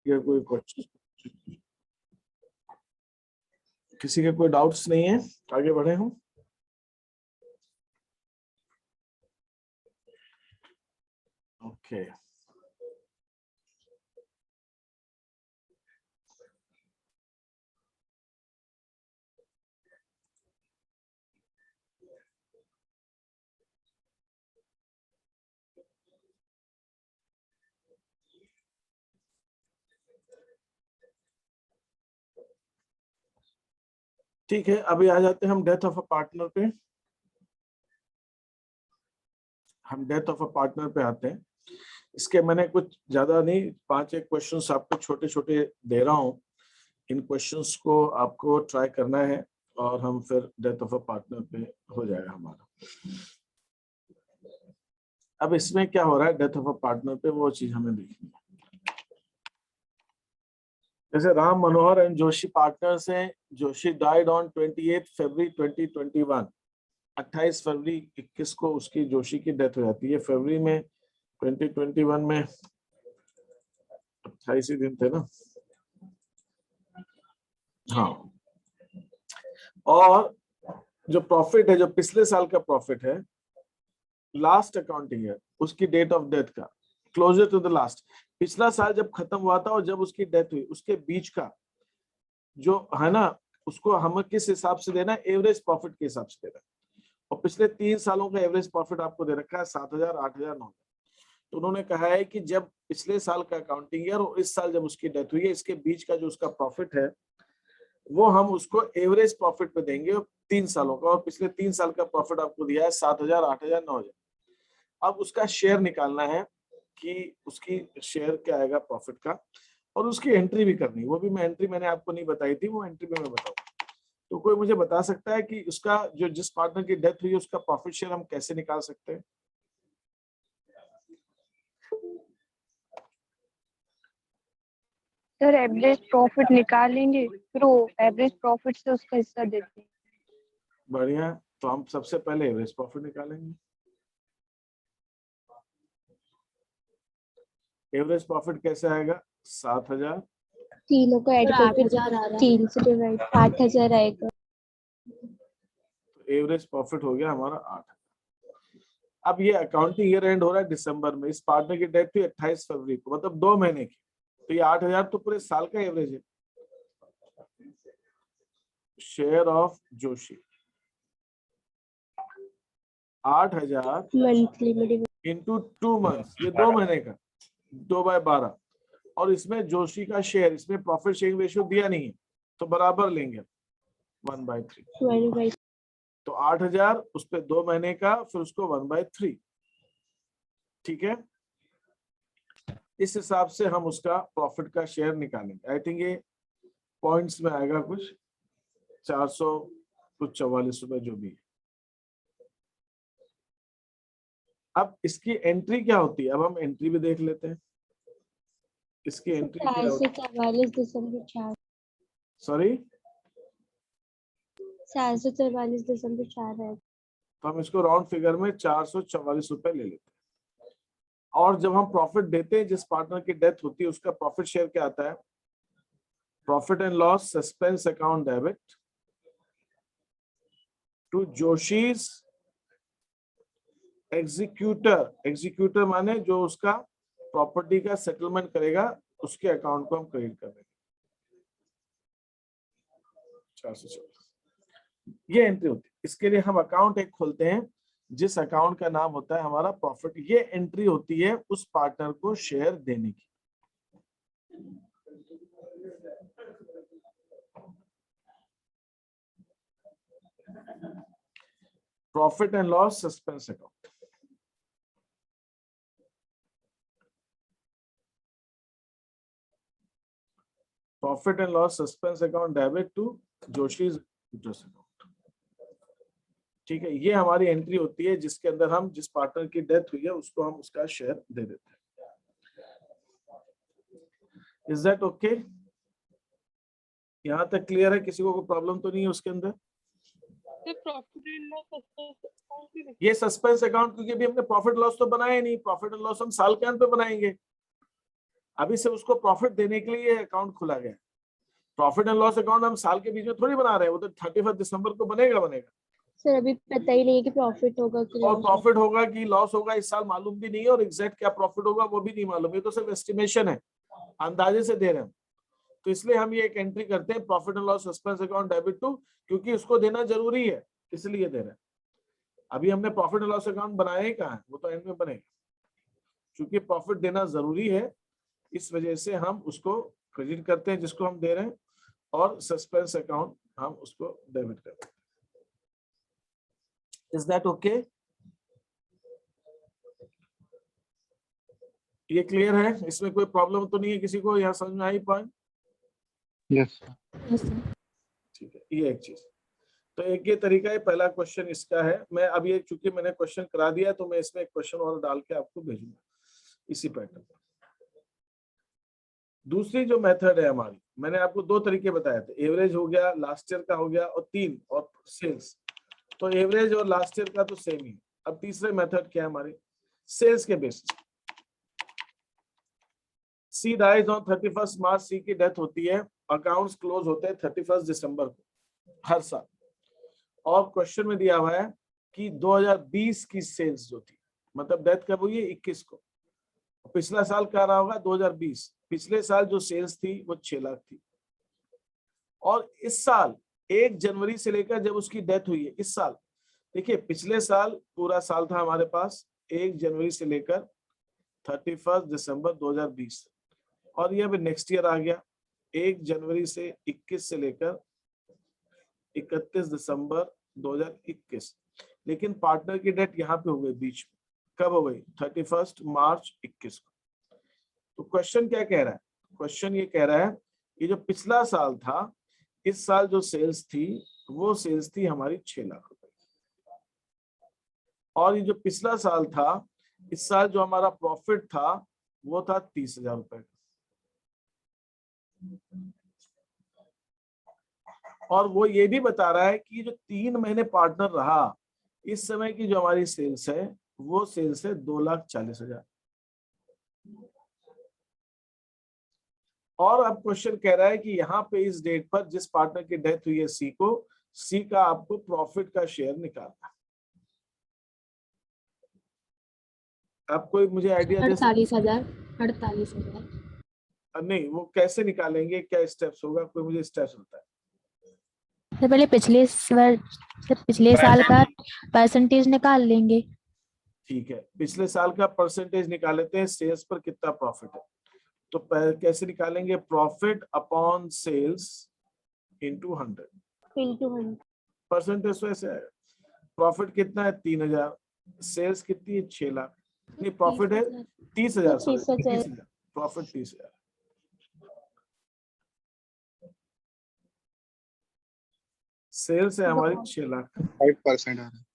का कोई क्वेश्चन, किसी के कोई डाउट्स नहीं है, आगे बढ़े हम। ओके ठीक है, अभी आ जाते हैं हम डेथ ऑफ अ पार्टनर पे। हम डेथ ऑफ अ पार्टनर पे आते हैं। इसके मैंने कुछ ज्यादा नहीं, 5 एक क्वेश्चंस आपको छोटे छोटे दे रहा हूँ। इन क्वेश्चंस को आपको ट्राई करना है और हम फिर डेथ ऑफ अ पार्टनर पे हो जाएगा हमारा। अब इसमें क्या हो रहा है डेथ ऑफ अ पार्टनर पे, वो चीज हमें देखनी है। जैसे राम मनोहर एंड जोशी पार्टनर्स हैं। जोशी डाइड ऑन 28 फरवरी 2021। 28 फरवरी 21 को उसकी जोशी की डेथ हो जाती है। फरवरी में 2021 में 28 ही दिन थे ना। हाँ, और जो प्रॉफिट है, जो पिछले साल का प्रॉफिट है, लास्ट अकाउंटिंग ईयर, उसकी डेट ऑफ डेथ का क्लोजर टू द लास्ट, पिछला साल जब खत्म हुआ था और जब उसकी डेथ हुई, उसके बीच का जो है ना, उसको हमें किस हिसाब से देना है? एवरेज प्रॉफिट के हिसाब से देना है। और पिछले 3 सालों का एवरेज प्रॉफिट आपको दे रखा है 7,000, 8,000, 9,000। तो उन्होंने कहा है कि जब पिछले साल का अकाउंटिंग ईयर और इस साल जब उसकी डेथ हुई है, इसके बीच का जो उसका प्रॉफिट है, वो हम उसको एवरेज प्रॉफिट पे देंगे 3 सालों का। और पिछले 3 साल का प्रॉफिट आपको दिया है 7,000, 8,000, 9,000। अब उसका शेयर निकालना है कि उसकी शेयर क्या आएगा प्रॉफिट का, और उसकी एंट्री भी करनी है। वो भी मैं एंट्री मैंने आपको नहीं बताई थी, वो एंट्री में मैं बताऊंगा। तो कोई मुझे बता सकता है कि उसका जो जिस पार्टनर की डेथ हुई है उसका प्रॉफिट शेयर हम कैसे निकाल सकते हैं? सर एवरेज प्रॉफिट निकालेंगे, फिर वो एवरेज प्रॉफिट से उसका हिस्सा देते हैं। बढ़िया, तो हम सबसे पहले एवरेज प्रॉफिट निकालेंगे। एवरेज प्रॉफिट कैसे आएगा? 7,000, तीनों को ऐड करके 3 से डिवाइड 8,000 आएगा। तो एवरेज प्रॉफिट हो गया हमारा 8,000। अब ये अकाउंटिंग ईयर एंड हो रहा है दिसंबर में। इस पार्टनर की डेथ हुई 28 फरवरी को, मतलब 2 महीने की। तो ये 8,000 तो पूरे साल का एवरेज है। शेयर ऑफ जोशी 8,000 मंथली में डिवाइड इंटू 2 मंथ्स, ये 2 महीने का, 2/12। और इसमें जोशी का शेयर, इसमें प्रॉफिट शेयरिंग रेशियो दिया नहीं है, तो बराबर लेंगे 1/3। तो 8,000 उस पे 2 महीने का, फिर उसको 1/3। ठीक है, इस हिसाब से हम उसका प्रॉफिट का शेयर निकालेंगे। आई थिंक ये पॉइंट्स में आएगा कुछ 444 रुपए जो भी है। अब इसकी एंट्री क्या होती है? अब हम एंट्री भी देख लेते हैं। इसकी एंट्री क्या 4 होती से 44 दिसंबर 4। सॉरी 4 से 44 दिसंबर 4 है। तो हम इसको राउंड फिगर में 444 रुपए ले लेते हैं। और जब हम प्रॉफिट देते हैं, जिस पार्टनर की डेथ होती है उसका प्रॉफिट शेयर क्या आता है? Profit and loss suspense account debit to Joshi's executor. Executor माने जो उसका प्रॉपर्टी का सेटलमेंट करेगा, उसके अकाउंट को हम क्रेडिट कर देंगे 444। ये एंट्री होती है। इसके लिए हम अकाउंट एक खोलते हैं, जिस अकाउंट का नाम होता है हमारा प्रॉफिट। ये एंट्री होती है उस पार्टनर को शेयर देने की। Profit and loss suspense account. Profit and loss suspense account debit to Joshi's interest account. ठीक है, ये हमारी एंट्री होती है जिसके अंदर हम जिस पार्टनर की डेथ हुई है उसको हम उसका शेयर दे देते हैं। Is that okay? यहाँ तक क्लियर है? किसी को कोई प्रॉब्लम तो नहीं है उसके अंदर? ये सस्पेंस अकाउंट, क्योंकि अभी हमने प्रॉफिट लॉस तो बनाया ही नहीं। प्रॉफिट एंड लॉस हम साल के अंत पे बनाएंगे। अभी से उसको प्रॉफिट देने के लिए अकाउंट खुला गया। प्रॉफिट एंड लॉस अकाउंट हम साल के बीच में थोड़ी बना रहे हैं, वो तो 31 दिसंबर को बनेगा। सर अभी पता ही नहीं है कि प्रॉफिट होगा कि और लॉस प्रॉफिट होगा कि लॉस होगा इस साल मालूम भी नहीं है, और एग्जैक्ट क्या प्रॉफिट होगा वो भी नहीं मालूम, ये तो सिर्फ एस्टिमेशन है, अंदाजे से दे रहे हैं। तो इसलिए हम ये एक एंट्री करते हैं profit and loss expense account debit to, क्योंकि उसको देना जरूरी है इसलिए दे रहे हैं। अभी हमने प्रॉफिट एंड लॉस अकाउंट बनाया ही कहाँ है, वो तो एंड में बनेगा। क्योंकि प्रॉफिट देना जरूरी है इस वजह से हम उसको क्रेडिट करते हैं जिसको हम दे रहे हैं, और सस्पेंस अकाउंट हम उसको डेबिट करते हैं। Is that okay? ये क्लियर है? इसमें कोई प्रॉब्लम तो नहीं है किसी को? यहाँ समझ में आई पॉइंट? यस ठीक है, ये एक चीज। तो एक ये तरीका है, पहला क्वेश्चन इसका है। मैं अब ये चूंकि मैंने क्वेश्चन करा दिया तो मैं इसमें एक क्वेश्चन और डाल के आपको भेजूंगा इसी पैटर्न पर। दूसरी जो मेथड है हमारी, मैंने आपको दो तरीके बताए थे, एवरेज हो गया, लास्ट ईयर का हो गया, और तीन और सेल्स। तो एवरेज और लास्ट ईयर का तो सेम ही। अब तीसरे मेथड क्या है हमारी, सेल्स के बेसिस। सी डाइज ऑन 31 मार्च, सी की डेथ होती है, अकाउंट्स क्लोज होते हैं 31 दिसंबर को हर साल। और क्वेश्चन में दिया हुआ है कि 2020 की सेल्स जो थी, मतलब डेथ कब हुई है 21 को, पिछला साल क्या रहा होगा 2020, पिछले साल जो सेल्स थी वो 6 लाख थी। और इस साल 1 जनवरी से लेकर जब उसकी डेथ हुई है, इस साल देखिए पिछले साल पूरा साल था हमारे पास 1 जनवरी से लेकर 31 दिसंबर 2020, और ये अभी नेक्स्ट ईयर आ गया 1 जनवरी से 21 से लेकर 31 दिसंबर 2021। लेकिन पार्टनर की डेट यहाँ पे हो गई बीच में, कब हो गई 31 मार्च 21 को। तो क्वेश्चन क्या कह रहा है, क्वेश्चन ये कह रहा है ये जो पिछला साल था, इस साल जो सेल्स थी वो सेल्स थी हमारी 6 लाख रुपए, और ये जो पिछला साल था, इस साल जो हमारा प्रॉफिट था वो था 30,000 रुपए। और वो ये भी बता रहा है कि जो 3 महीने पार्टनर रहा, इस समय की जो हमारी सेल्स है वो सेल्स है 2,40,000। और अब क्वेश्चन कह रहा है कि यहाँ पे इस डेट पर जिस पार्टनर की डेथ हुई है सी को, सी का आपको प्रॉफिट का शेयर निकालना है। आप कोई मुझे आइडिया दे सकते? 48,000 नहीं, वो कैसे निकालेंगे, क्या स्टेप्स होगा, कोई मुझे स्टेप्स बताए। तो पहले पिछले साल का परसेंटेज निकाल लेंगे। ठीक है, पिछले साल का परसेंटेज निकाल लेते हैं, सेल्स पर कितना प्रॉफिट है। तो कैसे निकालेंगे, profit upon sales into 100 percentage. तो ऐसे है, प्रॉफिट कितना है 3,000, सेल्स कितनी है 6 लाख, नहीं प्रॉफिट है 30,000, 30,000, प्रॉफिट 30,000। सेल्स है हमारी 6 लाख 5% आ रहा है।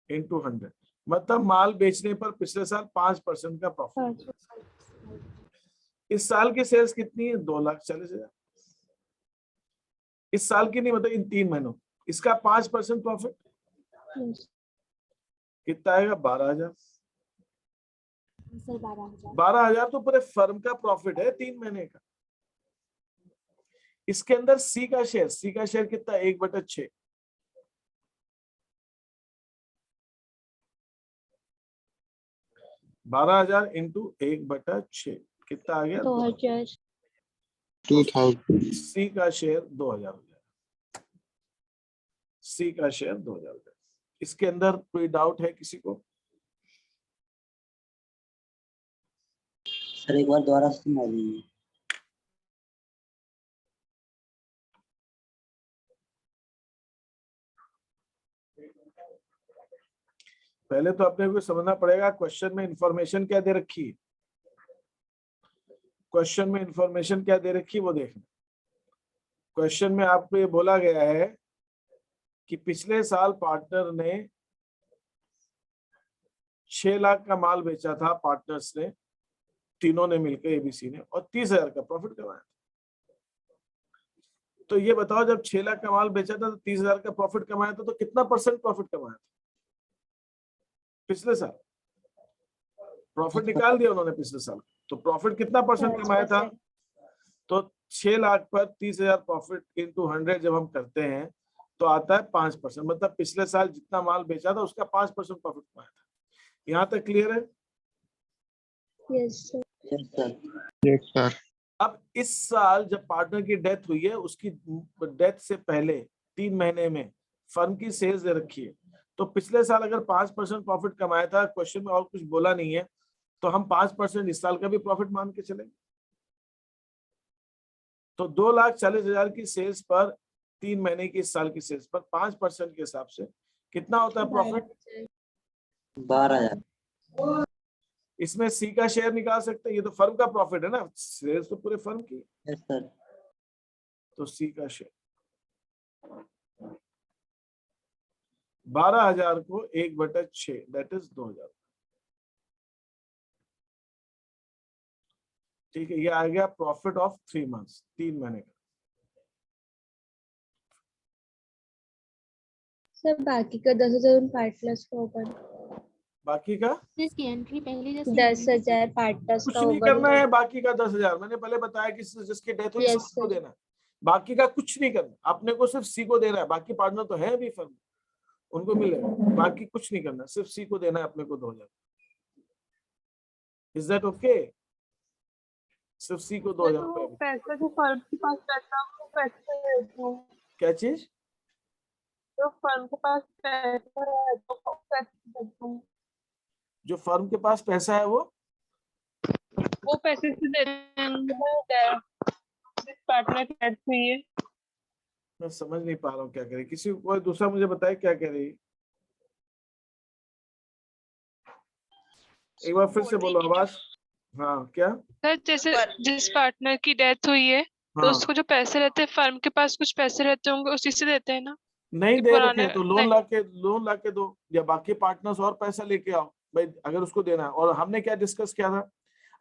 इंटू 100, मतलब माल बेचने पर पिछले साल 5% का प्रॉफिट। इस साल की सेल्स कितनी है 2,40,000। इस साल की नहीं, मतलब इन 3 महीनों, इसका 5% प्रॉफिट कितना आएगा 12,000। 12,000 तो पूरे फर्म का प्रॉफिट है 3 महीने का। इसके अंदर सी का शेयर कितना 1/6, 12,000 इंटू 1/6 कितना आ गया 2,000। सी का शेयर 2,000 हो जाएगा, सी का शेयर 2,000 हो जाएगा। इसके अंदर कोई डाउट है किसी को? सर एक बार दोबारा सुना दीजिए। पहले तो अपने को समझना पड़ेगा क्वेश्चन में इंफॉर्मेशन क्या दे रखी है, क्वेश्चन में इंफॉर्मेशन क्या दे रखी है वो देखना। क्वेश्चन में आपको ये बोला गया है कि पिछले साल पार्टनर ने 6 लाख का माल बेचा था, पार्टनर्स ने तीनों ने मिलकर एबीसी ने, और 30,000 का प्रॉफिट कमाया था। तो ये बताओ जब 6 लाख का माल बेचा था तो 30,000 का प्रॉफिट कमाया था, तो कितना परसेंट प्रॉफिट कमाया था पिछले साल? प्रॉफिट निकाल दिया उन्होंने पिछले साल, तो प्रॉफिट कितना परसेंट कमाया था? तो 6 लाख पर 30,000 प्रॉफिट इंटू 100 जब हम करते हैं तो आता है 5%, मतलब पिछले साल जितना माल बेचा था उसका 5% प्रॉफिट कमाया था। यहाँ तक क्लियर है? Yes sir. Yes sir. अब इस साल जब पार्टनर की डेथ हुई है, उसकी डेथ से पहले 3 महीने में फर्म की सेल्स दे रखी है, तो पिछले साल अगर 5% प्रॉफिट कमाया था, क्वेश्चन में और कुछ बोला नहीं है, तो हम 5% इस साल का भी प्रॉफिट मान के चलेंगे। तो 2,40,000 की सेल्स पर 3 महीने की इस साल की सेल्स पर 5% के हिसाब से कितना होता है प्रॉफिट? 12,000। इसमें सी का शेयर निकाल सकते हैं, ये तो फर्म का प्रॉफिट है ना, सेल्स तो पूरे फर्म की। Yes sir. तो सी का शेयर 12,000 को 1/6 दैट इज 2,000। ठीक है, ये आ गया प्रॉफिट ऑफ 3 मंथ्स, 3 महीने का। सर बाकी का 10,000 पार्टनर्स का ओपन, बाकी का इसकी एंट्री पहले जैसी 10,000 पार्टनर्स कुछ का नहीं ओपन करना है। बाकी का 10,000 मैंने पहले बताया कि जिसकी डेथ हुई Yes, उसको sir. देना है। बाकी का कुछ नहीं करना, अपने को सिर्फ सी को देना है। बाकी पार्टनर तो है भी फर्म, उनको मिलेगा, बाकी कुछ नहीं करना, सिर्फ सी को देना है अपने को 2,000। Is that okay? सिर्फ सी को 2,000 रुपए। पैसा जो फर्म के पास रहता है वो पैसे देते हैं। क्या चीज? जो फर्म के पास पैसा है तो वो पैसे देते हैं। जो फर्म के पास पैसा है वो पैसे से देते हैं जिस पार्टनर की डेथ हुई है। मैं समझ नहीं पा रहा हूँ क्या कह रही। किसी कोई दूसरा मुझे बताए क्या कह रही। एक बार फिर से बोलो आवाज। हाँ क्या? सर जैसे जिस पार्टनर की डेथ हुई है तो हाँ, उसको जो पैसे रहते हैं फर्म के पास कुछ पैसे रहते होंगे उसी से देते हैं ना। नहीं कि दे पुराने रखे तो नहीं। लोन ला के दो, या बाकी पार्टनर्स और पैसा लेके आओ भाई, अगर उसको देना है। और हमने क्या डिस्कस किया था,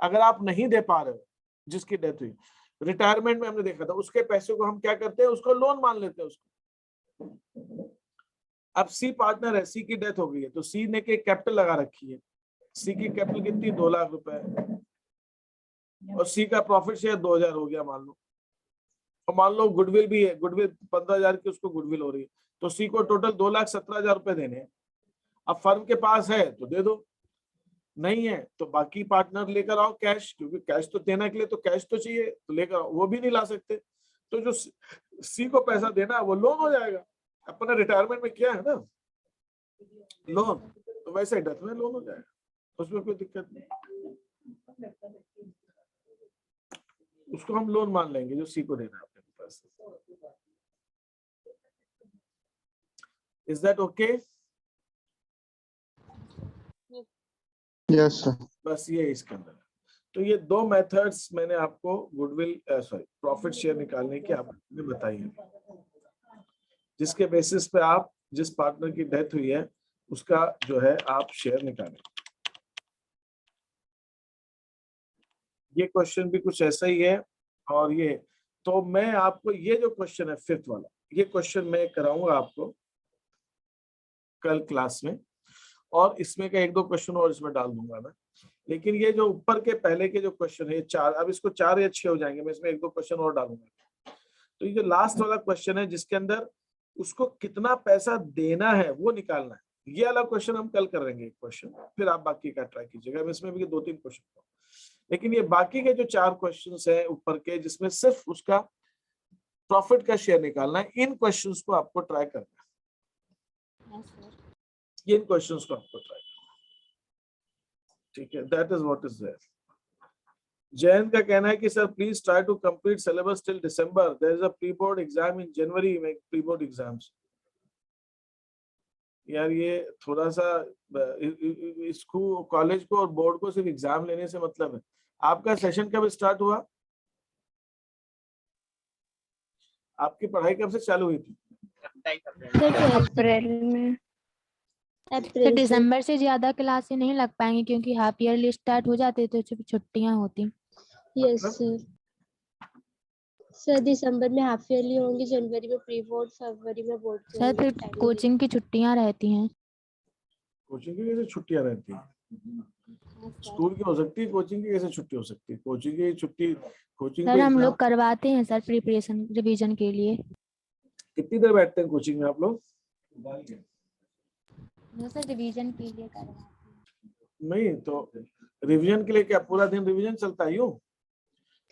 अगर आप नहीं दे पा रहे हो, जिसकी डेथ हुई रिटायरमेंट में हमने देखा था, उसके पैसे को हम क्या करते हैं, उसको लोन मान लेते हैं उसको। अब सी पार्टनर है, सी की डेथ हो गई है, तो सी ने के कैपिटल लगा रखी है। सी की कैपिटल कितनी? 2 लाख रुपए, और सी का प्रॉफिट शेयर 2,000 हो गया मान लो। और मान लो गुडविल भी है, गुडविल 15,000 की उसको गुडविल हो रही है, तो सी को टोटल 2,17,000 रुपए देने हैं। अब फर्म के पास है तो दे दो, नहीं है तो बाकी पार्टनर लेकर आओ कैश, क्योंकि कैश तो देने के लिए तो कैश तो चाहिए, तो लेकर आओ। वो भी नहीं ला सकते, तो जो सी को पैसा देना है वो लोन हो जाएगा। अपने रिटायरमेंट में किया है ना लोन, तो वैसे डेथ में लोन हो जाएगा, उसमें कोई दिक्कत नहीं। उसको हम लोन मान लेंगे जो सी को देना है अपने पास। Is that okay? Yes sir. बस ये इसके अंदर। तो ये 2 मेथड्स मैंने आपको गुडविल प्रॉफिट शेयर निकालने की आपने बताई है, जिसके बेसिस पे आप जिस पार्टनर की डेथ हुई है उसका जो है आप शेयर निकालें। ये क्वेश्चन भी कुछ ऐसा ही है। और ये तो मैं आपको ये जो क्वेश्चन है 5th वाला, ये क्वेश्चन मैं कराऊंगा आपको कल क्लास में, और इसमें का 1-2 क्वेश्चन और इसमें डाल दूंगा मैं। लेकिन ये जो ऊपर के पहले के जो क्वेश्चन है, ये 4, अब इसको 4 या 6 हो जाएंगे, मैं इसमें 1-2 क्वेश्चन और डालूंगा। तो ये जो लास्ट वाला क्वेश्चन है जिसके अंदर उसको कितना पैसा देना है वो निकालना है, ये वाला क्वेश्चन हम कल करेंगे एक क्वेश्चन, फिर आप बाकी का ट्राई कीजिएगा। इसमें भी 2-3 क्वेश्चन, लेकिन ये बाकी के जो 4 क्वेश्चंस हैं ऊपर के, जिसमें सिर्फ उसका प्रॉफिट का शेयर निकालना है, इन क्वेश्चंस को आपको ट्राई करना है। इन क्वेश्चंस को आपको ट्राई करना है, ठीक है? That is what is there. Jayant का कहना है कि sir please try to complete syllabus till December, there is a pre board exam in January में, प्री बोर्ड एग्जाम्स। यार ये थोड़ा सा स्कूल कॉलेज को और बोर्ड को सिर्फ एग्जाम लेने से मतलब है। आपका सेशन कब स्टार्ट हुआ? आपकी पढ़ाई कब से चालू हुई थी? अप्रैल में। तो अप्रैल से। दिसंबर से ज्यादा क्लासें नहीं लग पाएंगी क्योंकि हाफ ईयरली स्टार्ट हो जाते तो छुट्टियां होती। Yes sir. सर दिसंबर में हाफ ईयरली होंगी, जनवरी में प्री बोर्ड, फरवरी में बोर्ड। सर फिर कोचिंग की छुट्टियां रहती हैं। कोचिंग की कैसे छुट्टियां रहती हैं? स्कूल की हो सकती है, कोचिंग की कैसे छुट्टी हो सकती है? कोचिंग की छुट्टी, कोचिंग सर पे हम एग्जाम लोग करवाते हैं सर प्रिपरेशन रिवीजन के लिए। कितनी देर बैठते हैं कोचिंग में आप लोग? जो सर रिवीजन के लिए करवाते हैं। नहीं तो रिवीजन के लिए क्या पूरा दिन रिवीजन चलता है यूं?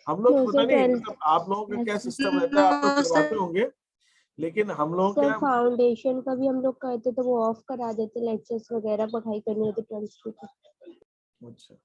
हम लोग No, पता sir, नहीं 12th मतलब आप लोगों का क्या Yes, sir. सिस्टम रहता है, आप लोग करवाते होंगे, लेकिन हम लोगों सर क्या, फाउंडेशन का भी हम लोग करते तो वो ऑफ करा देते लेक्चर्स वगैरह पढ़ाई करनी होती 12th की। अच्छा